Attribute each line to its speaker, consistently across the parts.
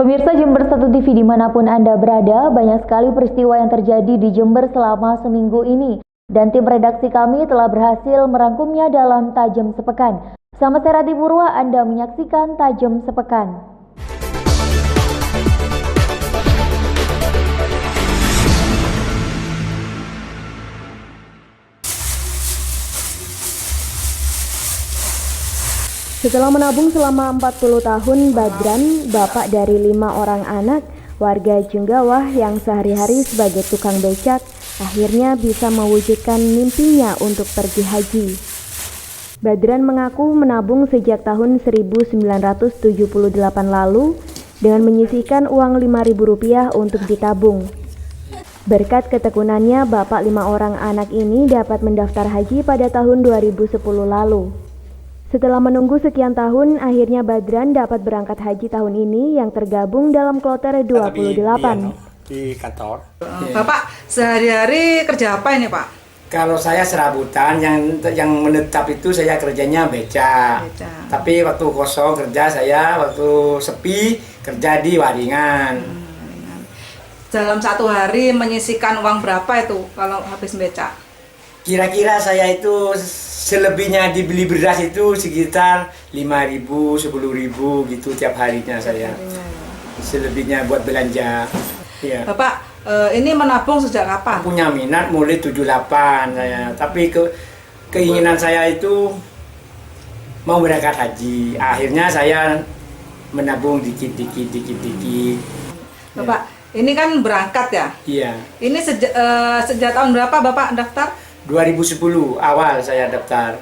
Speaker 1: Pemirsa Jember 1 TV dimanapun Anda berada, banyak sekali peristiwa yang terjadi di Jember selama seminggu ini. Dan tim redaksi kami telah berhasil merangkumnya dalam Tajam Sepekan. Sama saya Rati Purwa, Anda menyaksikan Tajam Sepekan. Setelah menabung selama 40 tahun, Badran, bapak dari 5 orang anak, warga Jenggawah yang sehari-hari sebagai tukang becak, akhirnya bisa mewujudkan mimpinya untuk pergi haji. Badran mengaku menabung sejak tahun 1978 lalu dengan menyisihkan uang Rp5.000 untuk ditabung. Berkat ketekunannya, bapak 5 orang anak ini dapat mendaftar haji pada tahun 2010 lalu. Setelah menunggu sekian tahun, akhirnya Badran dapat berangkat haji tahun ini yang tergabung dalam kloter 28.
Speaker 2: Di kantor.
Speaker 3: Bapak sehari-hari kerja apa ini, Pak?
Speaker 2: Kalau saya serabutan, yang menetap itu saya kerjanya beca. Tapi waktu kosong kerja saya, waktu sepi kerja di waringan.
Speaker 3: Dalam satu hari menyisihkan uang berapa itu kalau habis beca?
Speaker 2: Kira-kira saya itu selebihnya dibeli beras itu sekitar 5.000, 10.000 gitu tiap harinya saya. Selebihnya buat belanja. Ya.
Speaker 3: Bapak, ini menabung sejak kapan?
Speaker 2: Punya minat mulai 78 saya. Tapi keinginan saya itu mau berangkat haji. Akhirnya saya menabung dikit-dikit.
Speaker 3: Bapak, ini kan berangkat ya?
Speaker 2: Iya.
Speaker 3: Ini sejak tahun berapa Bapak daftar?
Speaker 2: 2010 awal saya daftar.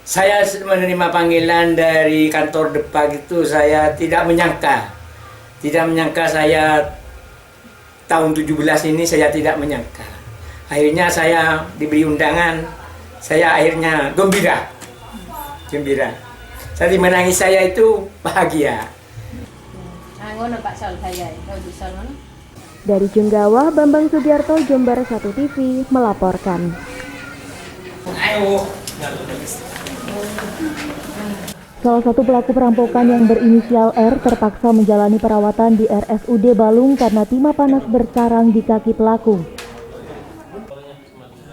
Speaker 2: Saya menerima panggilan dari kantor Depak itu saya tidak menyangka saya tahun 17 ini saya tidak menyangka. Akhirnya saya diberi undangan, saya akhirnya gembira. Saya menangis, saya itu bahagia.
Speaker 1: Dari Jenggawah, Bambang Sugiarto, Jember 1 TV melaporkan. Salah satu pelaku perampokan yang berinisial R terpaksa menjalani perawatan di RSUD Balung karena timah panas bersarang di kaki pelaku.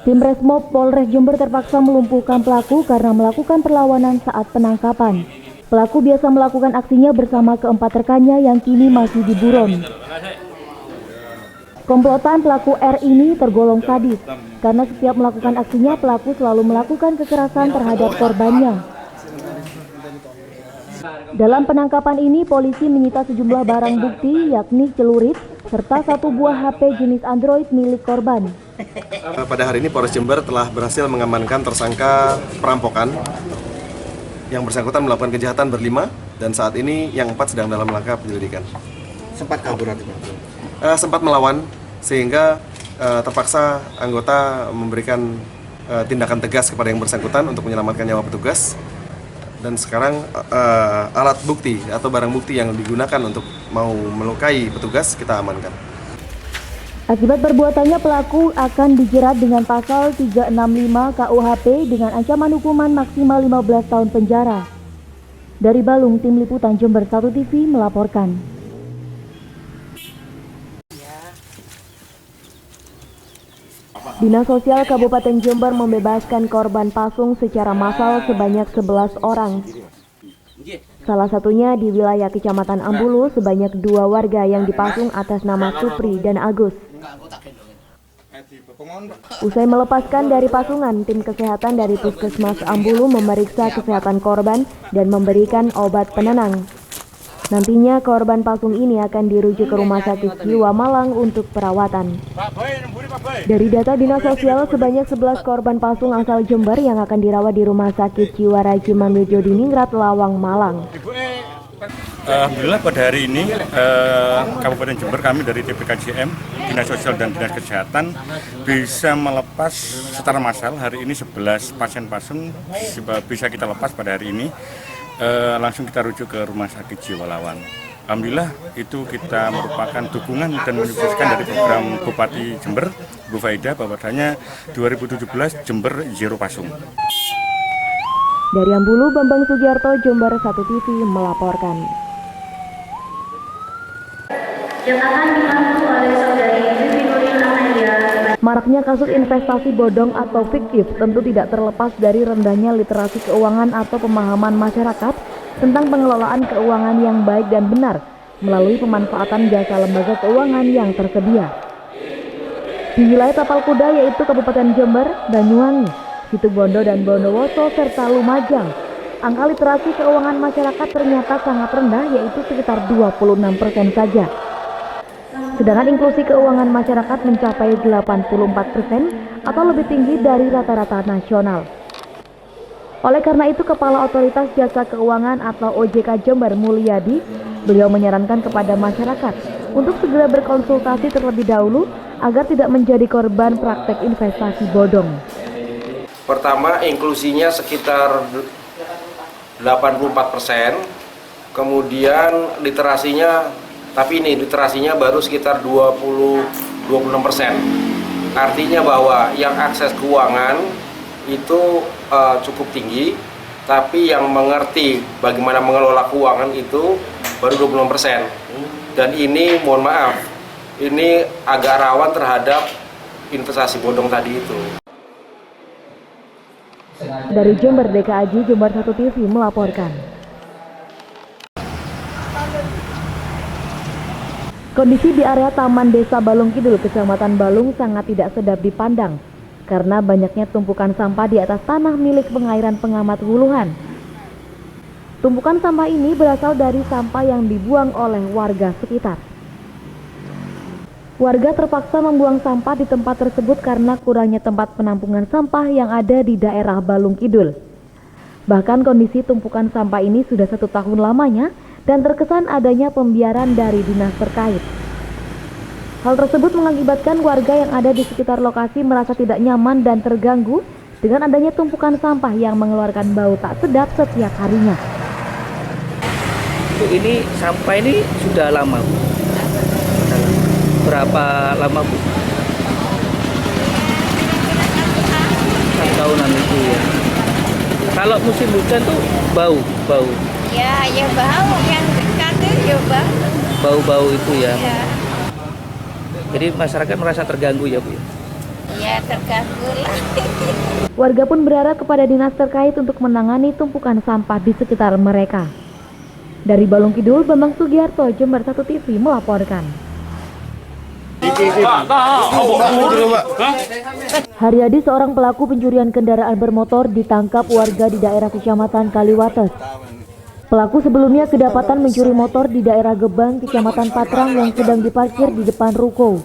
Speaker 1: Tim Resmob Polres Jember terpaksa melumpuhkan pelaku karena melakukan perlawanan saat penangkapan. Pelaku biasa melakukan aksinya bersama keempat rekannya yang kini masih diburon. Komplotan pelaku R ini tergolong sadis, karena setiap melakukan aksinya pelaku selalu melakukan kekerasan terhadap korbannya. Dalam penangkapan ini, polisi menyita sejumlah barang bukti, yakni celurit, serta 1 buah HP jenis Android milik korban.
Speaker 4: Pada hari ini Polres Jember telah berhasil mengamankan tersangka perampokan yang bersangkutan melakukan kejahatan berlima, dan saat ini yang 4 sedang dalam rangka penyelidikan.
Speaker 5: Sempat kabur atau
Speaker 4: sempat melawan sehingga terpaksa anggota memberikan tindakan tegas kepada yang bersangkutan untuk menyelamatkan nyawa petugas, dan sekarang alat bukti atau barang bukti yang digunakan untuk mau melukai petugas kita amankan.
Speaker 1: Akibat perbuatannya, pelaku akan dijerat dengan pasal 365 KUHP dengan ancaman hukuman maksimal 15 tahun penjara. Dari Balung, Tim Liputan Jember 1 TV melaporkan. Dinas Sosial Kabupaten Jember membebaskan korban pasung secara massal sebanyak 11 orang. Salah satunya di wilayah Kecamatan Ambulu sebanyak 2 warga yang dipasung atas nama Supri dan Agus. Usai melepaskan dari pasungan, tim kesehatan dari Puskesmas Ambulu memeriksa kesehatan korban dan memberikan obat penenang. Nantinya korban pasung ini akan dirujuk ke Rumah Sakit Jiwa Malang untuk perawatan. Dari data Dinas Sosial, sebanyak 11 korban pasung asal Jember yang akan dirawat di Rumah Sakit Jiwa Raji Mamiljo di Ningrat, Lawang, Malang.
Speaker 6: Alhamdulillah pada hari ini Kabupaten Jember, kami dari TPKJM, Dinas Sosial dan Dinas Kesehatan bisa melepas secara massal hari ini 11 pasien pasung bisa kita lepas pada hari ini. Langsung kita rujuk ke Rumah Sakit Jiwa Lawang. Alhamdulillah itu kita merupakan dukungan dan menyukseskan dari program Bupati Jember, Bu Faida, bahwasanya 2017 Jember Zero Pasung.
Speaker 1: Dari Ambulu, Bambang Sugiarto, Jember 1 TV melaporkan. yang akan dibantu oleh saudari Vivi Nuril Amalia. Maraknya kasus investasi bodong atau fiktif tentu tidak terlepas dari rendahnya literasi keuangan atau pemahaman masyarakat tentang pengelolaan keuangan yang baik dan benar melalui pemanfaatan jasa lembaga keuangan yang tersedia. Di wilayah tapal kuda yaitu Kabupaten Jember, Banyuwangi, Situbondo dan Bondowoso serta Lumajang, angka literasi keuangan masyarakat ternyata sangat rendah yaitu sekitar 26% saja. Sedangkan inklusi keuangan masyarakat mencapai 84% atau lebih tinggi dari rata-rata nasional. Oleh karena itu, Kepala Otoritas Jasa Keuangan atau OJK Jember Mulyadi, beliau menyarankan kepada masyarakat untuk segera berkonsultasi terlebih dahulu agar tidak menjadi korban praktek investasi bodong.
Speaker 5: Pertama, inklusinya sekitar 84%, kemudian literasinya, tapi ini literasinya baru sekitar 26%. Artinya bahwa yang akses keuangan itu cukup tinggi, tapi yang mengerti bagaimana mengelola keuangan itu baru 26%. Dan ini mohon maaf, ini agak rawan terhadap investasi bodong tadi itu.
Speaker 1: Dari Jember, DKAJ Jember 1 TV melaporkan. Kondisi di area Taman Desa Balung Kidul, Kecamatan Balung sangat tidak sedap dipandang karena banyaknya tumpukan sampah di atas tanah milik pengairan pengamat Wuluhan. Tumpukan sampah ini berasal dari sampah yang dibuang oleh warga sekitar. Warga terpaksa membuang sampah di tempat tersebut karena kurangnya tempat penampungan sampah yang ada di daerah Balung Kidul. Bahkan kondisi tumpukan sampah ini sudah 1 tahun lamanya dan terkesan adanya pembiaran dari dinas terkait. Hal tersebut mengakibatkan warga yang ada di sekitar lokasi merasa tidak nyaman dan terganggu dengan adanya tumpukan sampah yang mengeluarkan bau tak sedap setiap harinya.
Speaker 7: Ini sampah ini sudah lama, Bu. Berapa lama, Bu? 1 tahunan itu ya. Kalau musim hujan tuh bau.
Speaker 8: Ya bau yang dekat itu ya bau.
Speaker 7: Bau-bau itu ya.
Speaker 8: Ya,
Speaker 7: Jadi masyarakat merasa terganggu ya, Bu.
Speaker 8: ya terganggu lah.
Speaker 1: Warga pun berharap kepada dinas terkait untuk menangani tumpukan sampah di sekitar mereka. Dari Balung Kidul, Bambang Sugiarto, Jember 1 TV melaporkan. Haryadi, seorang pelaku pencurian kendaraan bermotor, ditangkap warga di daerah Kecamatan Kaliwates. Pelaku sebelumnya kedapatan mencuri motor di daerah Gebang, Kecamatan Patrang yang sedang diparkir di depan ruko.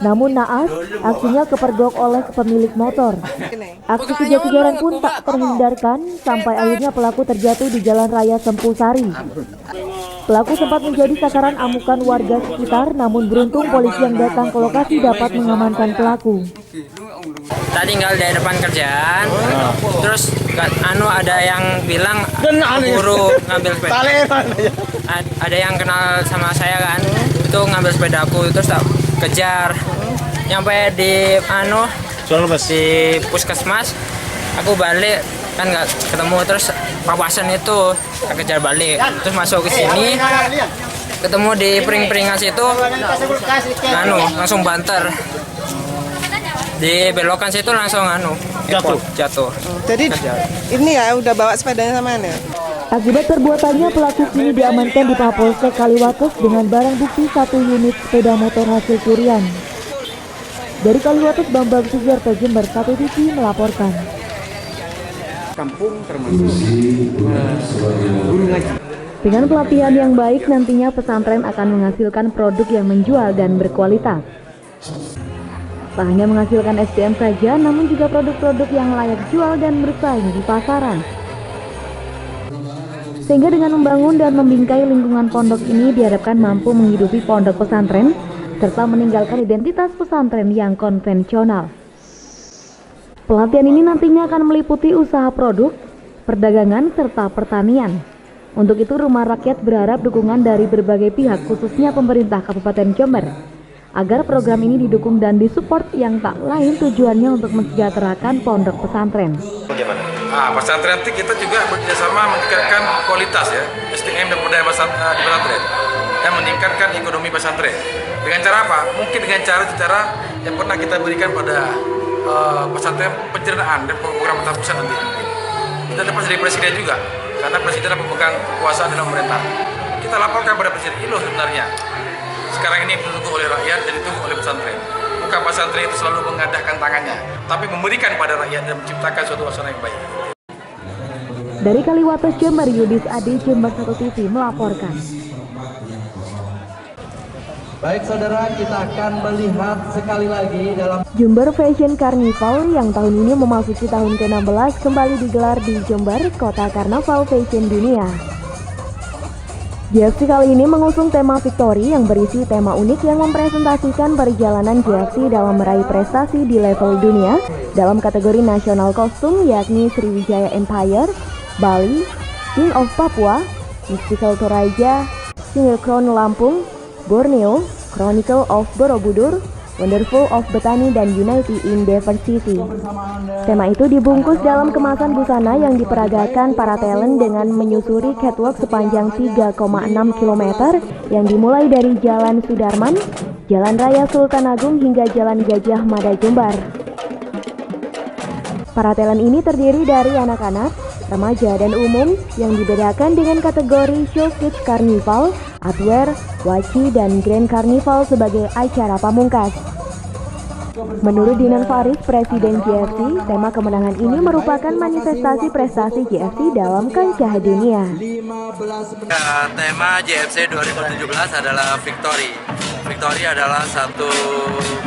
Speaker 1: Namun naas, aksinya kepergok oleh pemilik motor. Aksi kejar-kejaran pun tak terhindarkan sampai akhirnya pelaku terjatuh di Jalan Raya Sempusari. Pelaku sempat menjadi sasaran amukan warga sekitar, namun beruntung polisi yang datang ke lokasi dapat mengamankan pelaku.
Speaker 9: Tadi tinggal di depan kerjaan, terus ada yang bilang buru ngambil sepeda. Ada yang kenal sama saya kan, itu ngambil sepedaku, terus tak kejar. Nyampe di di puskesmas, aku balik kan nggak ketemu, terus papasan itu tak kejar balik, terus masuk ke sini ketemu di pering-peringan situ, langsung banter. Di belokan situ langsung jatuh.
Speaker 10: Jadi ini ya udah bawa sepedanya sama ini.
Speaker 1: Akibat perbuatannya, pelaku kini diamankan di Mapolsek Kaliwates dengan barang bukti 1 unit sepeda motor hasil curian. Dari Kaliwates, Bambang Sugiarto, Jember 1 TV melaporkan.
Speaker 2: Kampung termasuk guru ngaji.
Speaker 1: Dengan pelatihan yang baik, nantinya pesantren akan menghasilkan produk yang menjual dan berkualitas. Tak hanya menghasilkan SDM saja, namun juga produk-produk yang layak jual dan bersaing di pasaran. Sehingga dengan membangun dan membingkai lingkungan pondok ini diharapkan mampu menghidupi pondok pesantren serta meninggalkan identitas pesantren yang konvensional. Pelatihan ini nantinya akan meliputi usaha produk, perdagangan, serta pertanian. Untuk itu, Rumah Rakyat berharap dukungan dari berbagai pihak, khususnya pemerintah Kabupaten Jember, agar program ini didukung dan disupport, yang tak lain tujuannya untuk mensejahterakan pondok pesantren.
Speaker 11: Pesantren kita juga bekerjasama meningkatkan kualitas ya, SDM dan budaya di pesantren. dan meningkatkan ekonomi pesantren. Dengan cara apa? Mungkin dengan cara yang pernah kita berikan pada pesantren pencernaan dan program pusat nanti. Kita dapat dari presiden juga, karena presiden adalah pemegang kekuasaan dalam pemerintah. Kita laporkan pada presiden, ini loh sebenarnya sekarang ini ditunggu oleh rakyat dan ditunggu oleh pesantren. Bukan pesantren itu selalu mengadakan tangannya, tapi memberikan pada rakyat dan menciptakan suatu suasana yang baik.
Speaker 1: Dari Kaliwates Jember, Yudis Adi, Jember 1 TV melaporkan.
Speaker 12: Baik saudara, kita akan melihat sekali lagi dalam
Speaker 1: Jember Fashion Carnival yang tahun ini memasuki tahun ke-16 kembali digelar di Jember, kota karnaval fashion dunia. JFC kali ini mengusung tema Victory yang berisi tema unik yang mempresentasikan perjalanan JFC dalam meraih prestasi di level dunia dalam kategori nasional kostum, yakni Sriwijaya Empire, Bali, King of Papua, Mystical Toraja, Single Crown Lampung, Borneo, Chronicle of Borobudur, Wonderful of Betani, dan Unity in Diversity. Tema itu dibungkus dalam kemasan busana yang diperagakan para talent dengan menyusuri catwalk sepanjang 3,6 km yang dimulai dari Jalan Sudarman, Jalan Raya Sultan Agung hingga Jalan Gajah Mada Jember. Para talent ini terdiri dari anak-anak, remaja, dan umum yang dibedakan dengan kategori Show Kids Carnival, Adwear, Waci, dan Grand Carnival sebagai acara pamungkas. Menurut Dinan Faris, Presiden JFC, tema kemenangan ini merupakan manifestasi prestasi JFC dalam kancah dunia.
Speaker 13: Tema JFC 2017 adalah Victory. Victory adalah satu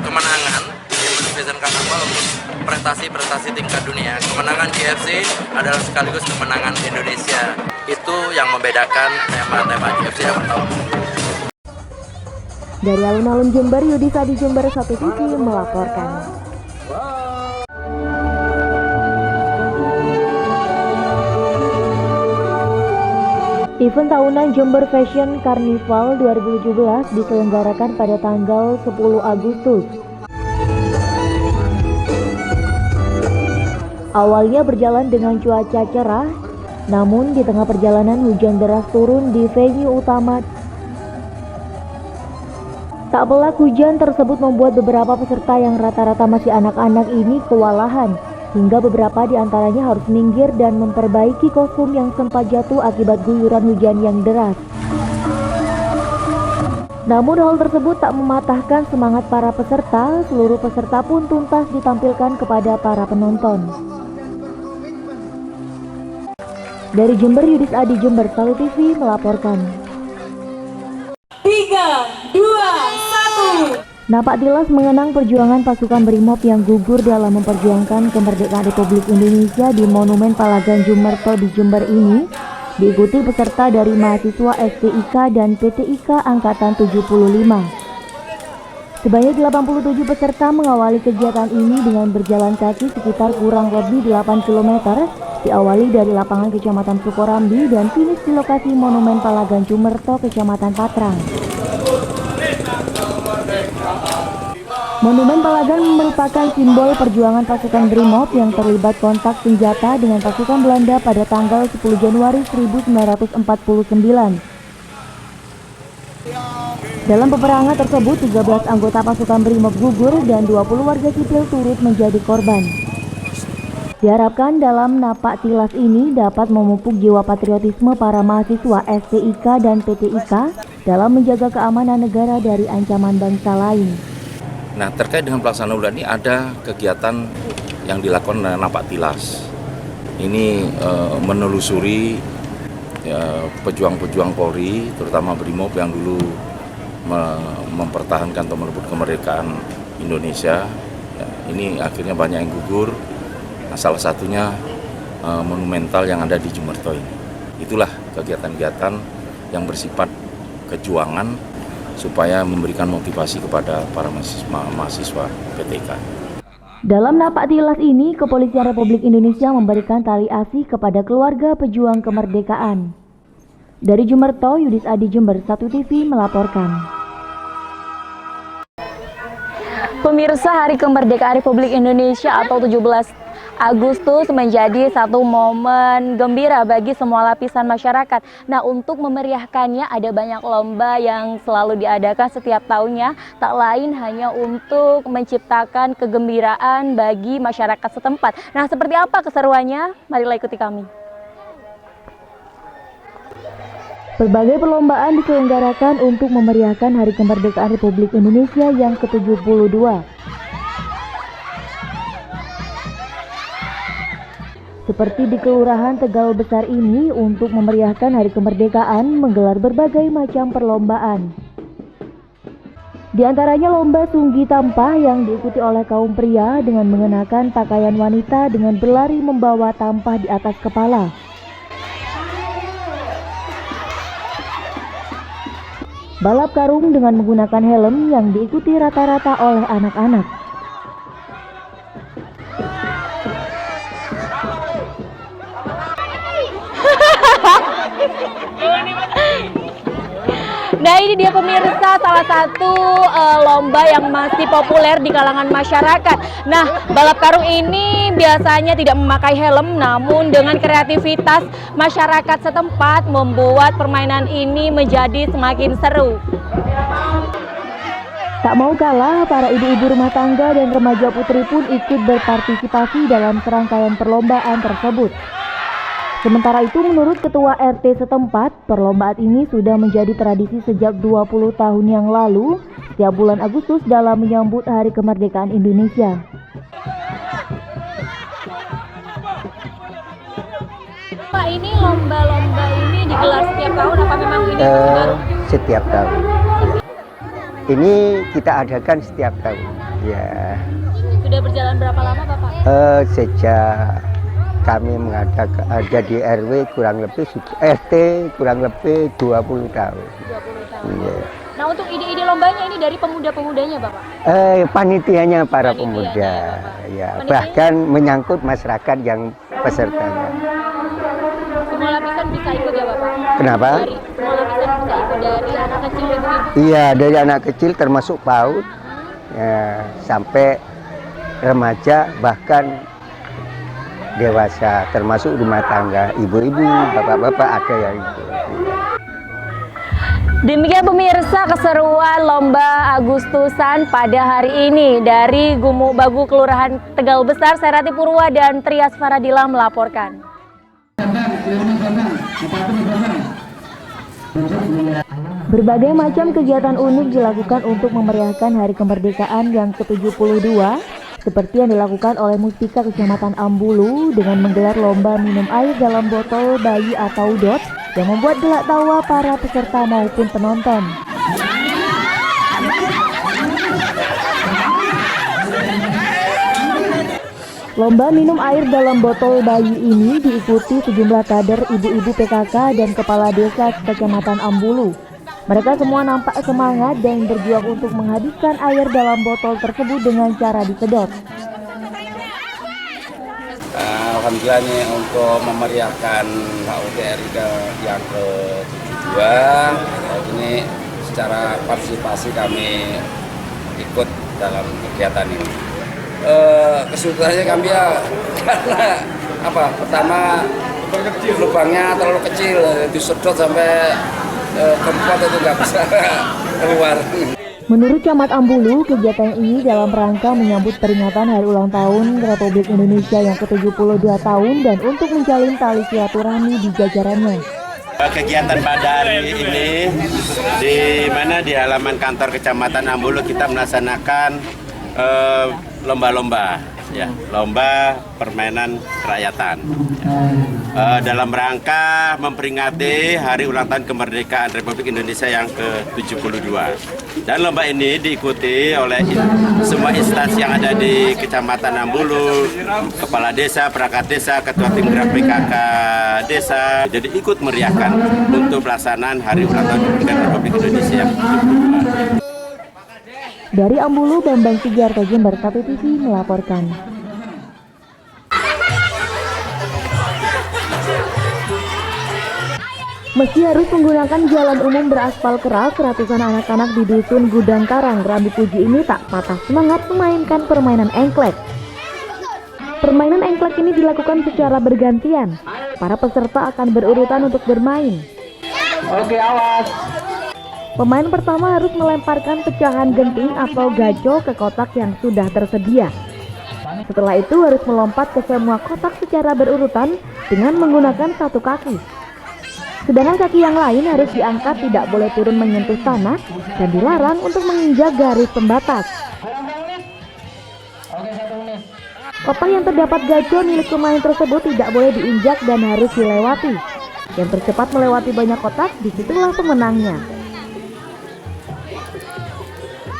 Speaker 13: kemenangan di Fashion Carnival untuk prestasi-prestasi tingkat dunia. Kemenangan JFC adalah sekaligus kemenangan Indonesia. Itu yang membedakan tema-tema JFC yang tahun.
Speaker 1: Dari alun-alun Jember, Yudis Adi, Jember 1 TV melaporkan. Event tahunan Jember Fashion Carnival 2017 diselenggarakan pada tanggal 10 Agustus. Awalnya berjalan dengan cuaca cerah, namun di tengah perjalanan hujan deras turun di venue utama. Tak pelak hujan tersebut membuat beberapa peserta yang rata-rata masih anak-anak ini kewalahan, hingga beberapa di antaranya harus minggir dan memperbaiki kostum yang sempat jatuh akibat guyuran hujan yang deras. Namun hal tersebut tak mematahkan semangat para peserta, seluruh peserta pun tuntas ditampilkan kepada para penonton. Dari Jember, Yudis Adi, Jember 1 TV melaporkan.
Speaker 14: 3, 2, 1.
Speaker 1: Napak tilas mengenang perjuangan pasukan Brimob yang gugur dalam memperjuangkan kemerdekaan Republik Indonesia di Monumen Palagan Jumerto di Jember ini diikuti peserta dari mahasiswa STIK dan PTIK Angkatan 75. Sebanyak 87 peserta mengawali kegiatan ini dengan berjalan kaki sekitar kurang lebih 8 km, diawali dari lapangan Kecamatan Sukorambi dan finish di lokasi Monumen Palagan Jumerto, Kecamatan Patrang. Monumen Palagan merupakan simbol perjuangan pasukan Brimob yang terlibat kontak senjata dengan pasukan Belanda pada tanggal 10 Januari 1949. Dalam peperangan tersebut, 13 anggota pasukan Brimob gugur dan 20 warga sipil turut menjadi korban. Diharapkan dalam napak tilas ini dapat memupuk jiwa patriotisme para mahasiswa STIK dan PTIK dalam menjaga keamanan negara dari ancaman bangsa lain.
Speaker 5: Nah, terkait dengan pelaksanaan bulan ini ada kegiatan yang dilakukan oleh napak tilas. Ini menelusuri pejuang-pejuang Polri, terutama Brimob yang dulu mempertahankan atau merebut kemerdekaan Indonesia. Ya, ini akhirnya banyak yang gugur. Nah, salah satunya monumental yang ada di Jumerto ini. Itulah kegiatan-kegiatan yang bersifat kejuangan supaya memberikan motivasi kepada para mahasiswa PTIK.
Speaker 1: Dalam napak tilas ini, Kepolisian Republik Indonesia memberikan tali asih kepada keluarga pejuang kemerdekaan. Dari Jumerto, Yudis Adi, Jember 1 TV melaporkan.
Speaker 14: Pemirsa, Hari Kemerdekaan Republik Indonesia atau 17
Speaker 1: Agustus menjadi satu momen gembira bagi semua lapisan masyarakat. Nah, untuk memeriahkannya ada banyak lomba yang selalu diadakan setiap tahunnya, tak lain hanya untuk menciptakan kegembiraan bagi masyarakat setempat. Nah, seperti apa keseruannya? Marilah ikuti kami. Berbagai perlombaan diselenggarakan untuk memeriahkan Hari Kemerdekaan Republik Indonesia yang ke-72. Seperti di Kelurahan Tegal Besar ini, untuk memeriahkan Hari Kemerdekaan menggelar berbagai macam perlombaan. Di antaranya lomba sunggi tampah yang diikuti oleh kaum pria dengan mengenakan pakaian wanita dengan berlari membawa tampah di atas kepala. Balap karung dengan menggunakan helm yang diikuti rata-rata oleh anak-anak. Nah, ini dia pemirsa, salah satu lomba yang masih populer di kalangan masyarakat. Nah, balap karung ini biasanya tidak memakai helm, namun dengan kreativitas masyarakat setempat membuat permainan ini menjadi semakin seru. Tak mau kalah, para ibu-ibu rumah tangga dan remaja putri pun ikut berpartisipasi dalam serangkaian perlombaan tersebut. Sementara itu, menurut Ketua RT setempat, perlombaan ini sudah menjadi tradisi sejak 20 tahun yang lalu, setiap bulan Agustus dalam menyambut Hari Kemerdekaan Indonesia. Pak, ini lomba-lomba ini digelar setiap tahun apa memang ini baru?
Speaker 15: Setiap tahun. Ini kita adakan setiap tahun. Ya.
Speaker 1: Sudah berjalan berapa lama, Bapak?
Speaker 15: Sejak kami mengadakan ada di RW kurang lebih RT kurang lebih 20 tahun.
Speaker 1: 20 tahun.
Speaker 15: Yeah.
Speaker 1: Nah, untuk ide-ide lombanya ini dari pemuda-pemudanya, Bapak?
Speaker 15: Panitianya para pemuda. Ya, bahkan menyangkut masyarakat yang pesertanya.
Speaker 1: Semua lapisan bisa ikut ya, Bapak?
Speaker 15: Kenapa?
Speaker 1: Semua lapisan bisa ikut dari anak kecil ibu-ibu.
Speaker 15: Iya, dari anak kecil termasuk PAUD ya, sampai remaja bahkan dewasa, termasuk rumah tangga, ibu-ibu, bapak-bapak ada yang itu.
Speaker 1: Demikian pemirsa keseruan lomba Agustusan pada hari ini dari Gumuk Bagu Kelurahan Tegal Besar. Saya Rati Purwa dan Trias Faradila melaporkan. Berbagai macam kegiatan unik dilakukan untuk memeriahkan Hari Kemerdekaan yang ke-72. Seperti yang dilakukan oleh Muspika Kecamatan Ambulu dengan menggelar lomba minum air dalam botol bayi atau DOT yang membuat gelak tawa para peserta maupun penonton. Lomba minum air dalam botol bayi ini diikuti sejumlah kader ibu-ibu PKK dan kepala desa Kecamatan Ambulu. Mereka semua nampak semangat dan berjuang untuk menghabiskan air dalam botol tersebut dengan cara disedot.
Speaker 5: Alhamdulillah nih untuk memeriahkan HUT RI yang ke-72. Ini secara partisipasi kami ikut dalam kegiatan ini. Kesulitannya kami ya karena pertama lubangnya terlalu kecil, disedot sampai tempat itu nggak bisa keluar.
Speaker 1: Menurut Camat Ambulu, kegiatan ini dalam rangka menyambut peringatan Hari Ulang Tahun Republik Indonesia yang ke-72 tahun dan untuk menjalin tali silaturahmi di jajarannya.
Speaker 16: Kegiatan pada hari ini di halaman kantor Kecamatan Ambulu kita melaksanakan lomba-lomba, ya, lomba permainan kerakyatan. Dalam rangka memperingati Hari Ulang Tahun Kemerdekaan Republik Indonesia yang ke-72. Dan lomba ini diikuti oleh semua instansi yang ada di Kecamatan Ambulu, kepala desa, perangkat desa, ketua tim gerak PKK desa. Jadi ikut meriahkan untuk pelaksanaan Hari Ulang Tahun Kemerdekaan Republik Indonesia yang ke-72.
Speaker 1: Dari Ambulu, Bambang Sugiarto, Jember, KPTV melaporkan. Meski harus menggunakan jalan umum beraspal keras, ratusan anak-anak di Dusun Gudang Karang, Rambi Puji ini tak patah semangat memainkan permainan engklek. Permainan engklek ini dilakukan secara bergantian. Para peserta akan berurutan untuk bermain.
Speaker 7: Oke, awas.
Speaker 1: Pemain pertama harus melemparkan pecahan genting atau gaco ke kotak yang sudah tersedia. Setelah itu harus melompat ke semua kotak secara berurutan dengan menggunakan satu kaki. Sedangkan kaki yang lain harus diangkat, tidak boleh turun menyentuh tanah dan dilarang untuk menginjak garis pembatas. Kotak yang terdapat gaco milik pemain tersebut tidak boleh diinjak dan harus dilewati. Yang tercepat melewati banyak kotak, disitulah pemenangnya.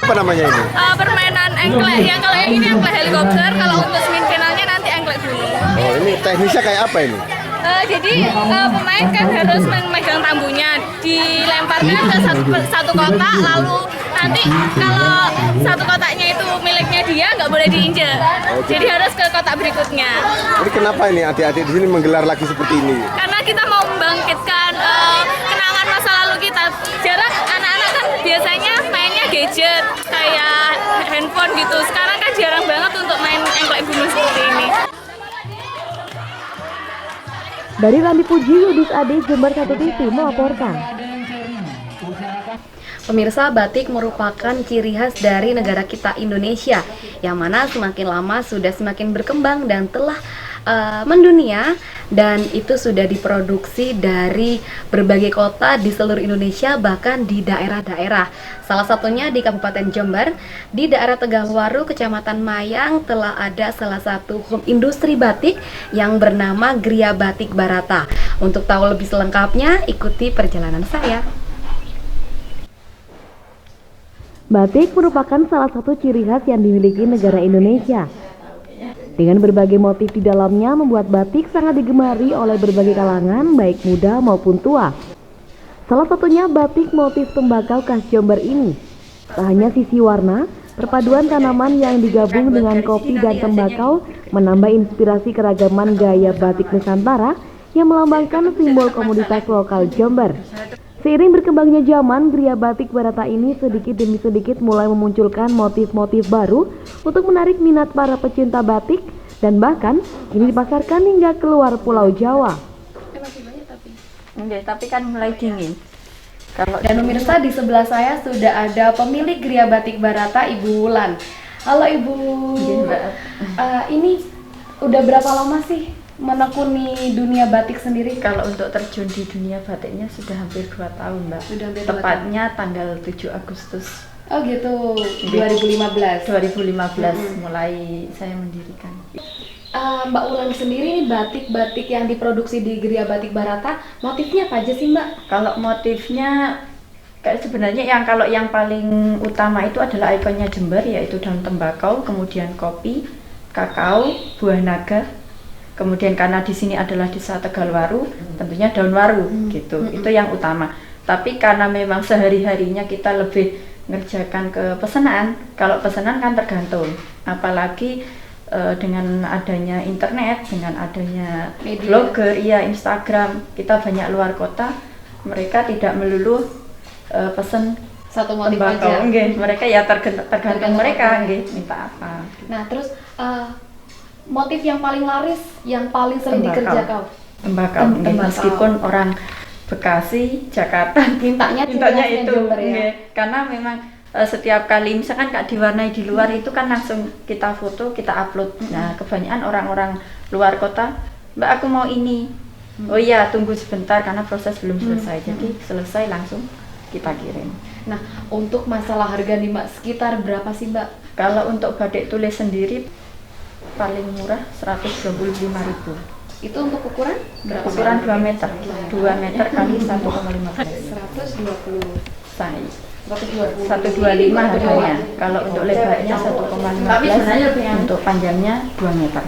Speaker 4: Apa namanya ini?
Speaker 17: Permainan engklek. Yang kalau yang ini engklek helikopter, kalau untuk semifinalnya nanti engklek gunung.
Speaker 4: Oh, ini teknisnya kayak apa ini?
Speaker 17: Jadi pemain kan harus memegang tambunya, dilemparkan ke satu kotak, lalu nanti kalau satu kotaknya itu miliknya dia nggak boleh diinjak. Jadi harus ke kotak berikutnya.
Speaker 4: Ini kenapa ini adik-adik di sini menggelar lagi seperti ini?
Speaker 17: Karena kita mau membangkitkan kenangan masa lalu kita. Jarang anak-anak kan biasanya mainnya gadget kayak handphone gitu. Sekarang kan jarang banget untuk main engklek gunung seperti ini.
Speaker 1: Dari Rambi Puji, Yudis Ade, Jember 1 TV melaporkan.
Speaker 18: Pemirsa, batik merupakan ciri khas dari negara kita Indonesia, yang mana semakin lama sudah semakin berkembang dan telah mendunia, dan itu sudah diproduksi dari berbagai kota di seluruh Indonesia, bahkan di daerah-daerah. Salah satunya di Kabupaten Jember, di daerah Tegalwaru, Kecamatan Mayang, telah ada salah satu home industri batik yang bernama Gria Batik Barata. Untuk tahu lebih selengkapnya, ikuti perjalanan saya.
Speaker 1: Batik merupakan salah satu ciri khas yang dimiliki negara Indonesia. Dengan berbagai motif di dalamnya membuat batik sangat digemari oleh berbagai kalangan, baik muda maupun tua. Salah satunya batik motif tembakau khas Jember ini. Tak hanya sisi warna, perpaduan tanaman yang digabung dengan kopi dan tembakau menambah inspirasi keragaman gaya batik Nusantara yang melambangkan simbol komoditas lokal Jember. Seiring berkembangnya zaman, Gria Batik Barata ini sedikit demi sedikit mulai memunculkan motif-motif baru untuk menarik minat para pecinta batik dan bahkan kini dipasarkan hingga keluar Pulau Jawa.
Speaker 18: Tapi kan mulai dingin. Dan pemirsa, di sebelah saya sudah ada pemilik Gria Batik Barata, Ibu Wulan. Halo Ibu. Ini udah berapa lama sih menekuni dunia batik sendiri?
Speaker 19: Kalau untuk terjun di dunia batiknya sudah hampir 2 tahun, Mbak.
Speaker 18: Sudah hampir 2
Speaker 19: Tepatnya tanggal 7 Agustus.
Speaker 18: Oh gitu, 2015.
Speaker 19: 2015 mulai saya mendirikan.
Speaker 18: Mbak Wulan sendiri, batik-batik yang diproduksi di Gria Batik Barata, motifnya apa aja sih Mbak?
Speaker 19: Kalau motifnya kayak sebenarnya kalau yang paling utama itu adalah ikonnya Jember, yaitu daun tembakau, kemudian kopi, kakao, buah naga. Kemudian karena di sini adalah desa Tegalwaru, tentunya daun waru gitu. Itu yang utama. Tapi karena memang sehari-harinya kita lebih ngerjakan ke pesanan. Kalau pesanan kan tergantung. Apalagi dengan adanya internet, dengan adanya blogger, Instagram, kita banyak luar kota. Mereka tidak melulu pesan
Speaker 18: satu motif
Speaker 19: tembakau.
Speaker 18: aja.
Speaker 19: Mereka ya tergantung mereka minta apa.
Speaker 18: Nah, terus motif yang paling laris, yang paling sering dikerjakan?
Speaker 19: Tembakau. Meskipun orang Bekasi, Jakarta mintanya itu
Speaker 18: Jember, ya?
Speaker 19: Karena memang setiap kali misalkan Kak diwarnai di luar itu kan langsung kita foto, kita upload. Nah, kebanyakan orang-orang luar kota, Mbak aku mau ini. Oh iya, tunggu sebentar karena proses belum selesai. Jadi selesai langsung kita kirim.
Speaker 18: Nah, untuk masalah harga nih Mbak, sekitar berapa sih Mbak?
Speaker 19: Kalau untuk batik tulis sendiri paling murah 125.000.
Speaker 18: Itu untuk ukuran berapa?
Speaker 19: Ukuran 2 meter. 2 meter kali 1,15.
Speaker 18: 120
Speaker 19: size. 125 harganya. Kalau untuk lebarnya 1,15, untuk panjangnya 2 meter.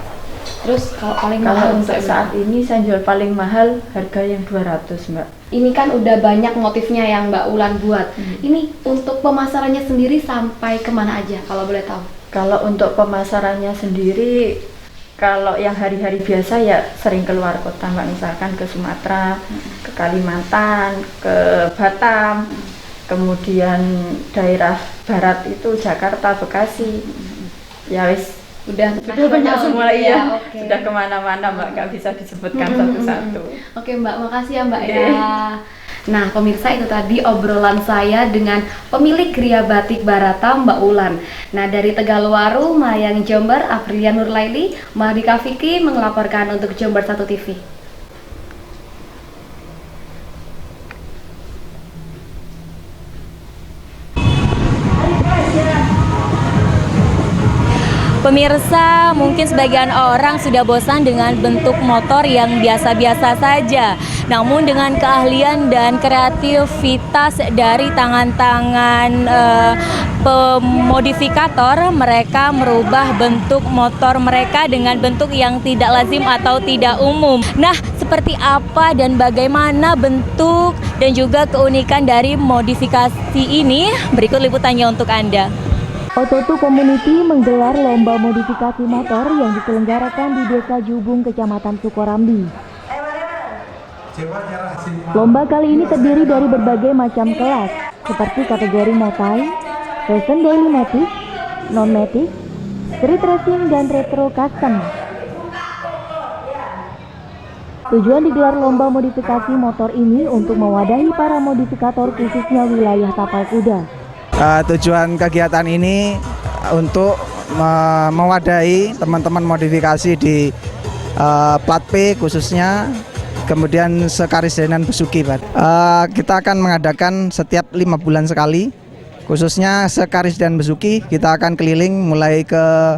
Speaker 18: Terus kalau paling mahal
Speaker 19: untuk saat ini saya jual paling mahal harga yang 200, Mbak.
Speaker 18: Ini kan udah banyak motifnya yang Mbak Wulan buat. Ini untuk pemasarannya sendiri sampai kemana aja kalau boleh tahu?
Speaker 19: Kalau untuk pemasarannya sendiri, kalau yang hari-hari biasa ya sering keluar kota, Mbak. Misalkan ke Sumatera, ke Kalimantan, ke Batam, kemudian daerah barat itu Jakarta, Bekasi. Ya wis Sudah banyak semua, iya. Okay. Sudah kemana-mana Mbak, nggak bisa disebutkan satu-satu.
Speaker 18: Oke Mbak, makasih ya Mbak ya. Nah pemirsa, itu tadi obrolan saya dengan pemilik Gria Batik Barata Mbak Ulan. Nah dari Tegalwaru, Mayang Jember, Aprilia Nurlaili, Mardika Fikri melaporkan untuk Jember 1 TV.
Speaker 14: Pemirsa, mungkin sebagian orang sudah bosan dengan bentuk motor yang biasa-biasa saja. Namun dengan keahlian dan kreativitas dari tangan-tangan pemodifikator, mereka merubah bentuk motor mereka dengan bentuk yang tidak lazim atau tidak umum. Nah, seperti apa dan bagaimana bentuk dan juga keunikan dari modifikasi ini? Berikut liputannya untuk Anda.
Speaker 1: Ototu Community menggelar lomba modifikasi motor yang diselenggarakan di Desa Jubung, Kecamatan Sukorambi. Lomba kali ini terdiri dari berbagai macam kelas, seperti kategori motai, fashion daily matic, non-matic, street racing, dan retro custom. Tujuan digelar lomba modifikasi motor ini untuk mewadahi para modifikator khususnya wilayah Tapal Kuda.
Speaker 20: Tujuan kegiatan ini untuk mewadahi teman-teman modifikasi di plat P khususnya, kemudian Sekarisdenan Besuki. Kita akan mengadakan setiap 5 bulan sekali, khususnya Sekarisdenan Besuki. Kita akan keliling mulai ke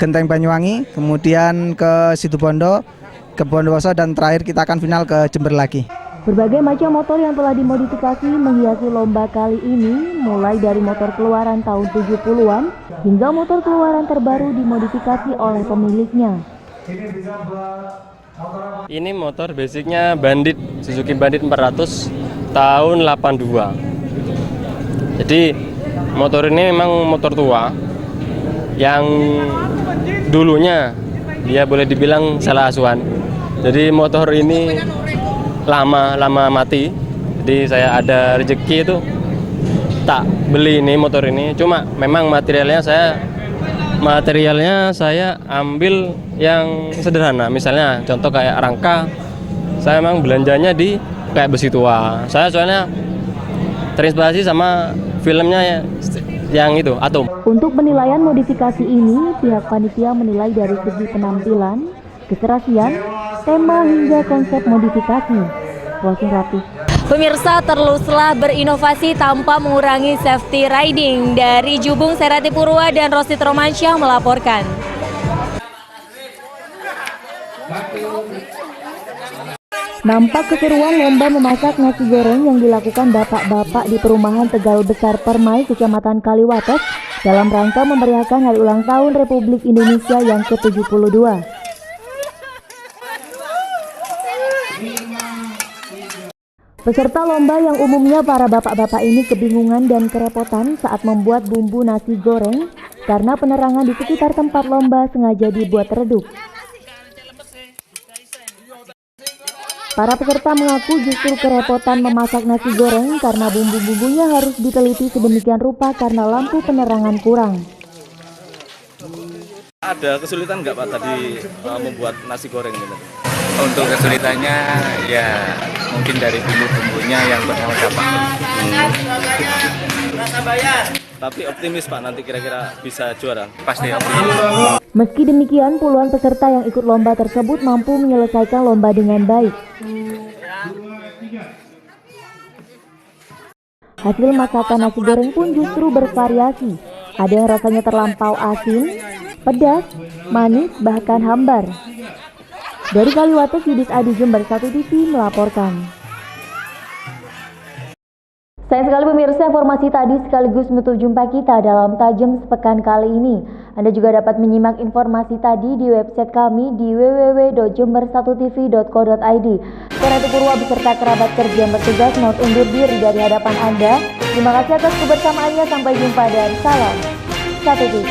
Speaker 20: Genteng Banyuwangi, kemudian ke Situbondo, ke Bondowoso, dan terakhir kita akan final ke Jember lagi.
Speaker 1: Berbagai macam motor yang telah dimodifikasi menghiasi lomba kali ini, mulai dari motor keluaran tahun 70-an hingga motor keluaran terbaru dimodifikasi oleh pemiliknya.
Speaker 21: Ini motor basicnya Bandit, Suzuki Bandit 400 tahun 82. Jadi motor ini memang motor tua yang dulunya dia boleh dibilang salah asuhan. Jadi motor ini lama mati, jadi saya ada rezeki itu tak beli ini motor ini. Cuma memang materialnya saya ambil yang sederhana, misalnya contoh kayak rangka, saya memang belanjanya di kayak besi tua. Saya soalnya terinspirasi sama filmnya yang itu, Atom.
Speaker 1: Untuk penilaian modifikasi ini, pihak panitia menilai dari segi penampilan, keserasian, tema hingga konsep modifikasi.
Speaker 14: Pemirsa, teruslah berinovasi tanpa mengurangi safety riding. Dari Jubung, Serati Purwa dan Rosid Romansyah melaporkan.
Speaker 1: Nampak keseruan lomba memasak nasi goreng yang dilakukan bapak-bapak di perumahan Tegal Besar Permai, Kecamatan Kaliwates, dalam rangka memeriahkan Hari Ulang Tahun Republik Indonesia yang ke-72. Peserta lomba yang umumnya para bapak-bapak ini kebingungan dan kerepotan saat membuat bumbu nasi goreng karena penerangan di sekitar tempat lomba sengaja dibuat redup. Para peserta mengaku justru kerepotan memasak nasi goreng karena bumbu-bumbunya harus diteliti sedemikian rupa karena lampu penerangan kurang.
Speaker 22: Ada kesulitan nggak Pak tadi membuat nasi goreng ini?
Speaker 23: Untuk kesulitannya ya mungkin dari bumbu-bumbunya yang kurang gampang.
Speaker 22: Tapi optimis Pak nanti kira-kira bisa juara?
Speaker 23: Pasti optimis.
Speaker 1: Meski demikian, puluhan peserta yang ikut lomba tersebut mampu menyelesaikan lomba dengan baik. Hasil masakan nasi goreng pun justru bervariasi. Ada yang rasanya terlampau asin, pedas, manis, bahkan hambar. Dari Kaliwates, Yudis Adi, Jember 1 TV melaporkan. Sayang sekali pemirsa, informasi tadi sekaligus menutup jumpa kita dalam Tajam Sepekan kali ini. Anda juga dapat menyimak informasi tadi di website kami di www.jember1tv.co.id. Serati Purwa beserta kerabat kerja yang bertugas mau undur diri dari hadapan Anda. Terima kasih atas kebersamaannya, sampai jumpa dan salam 1 TV.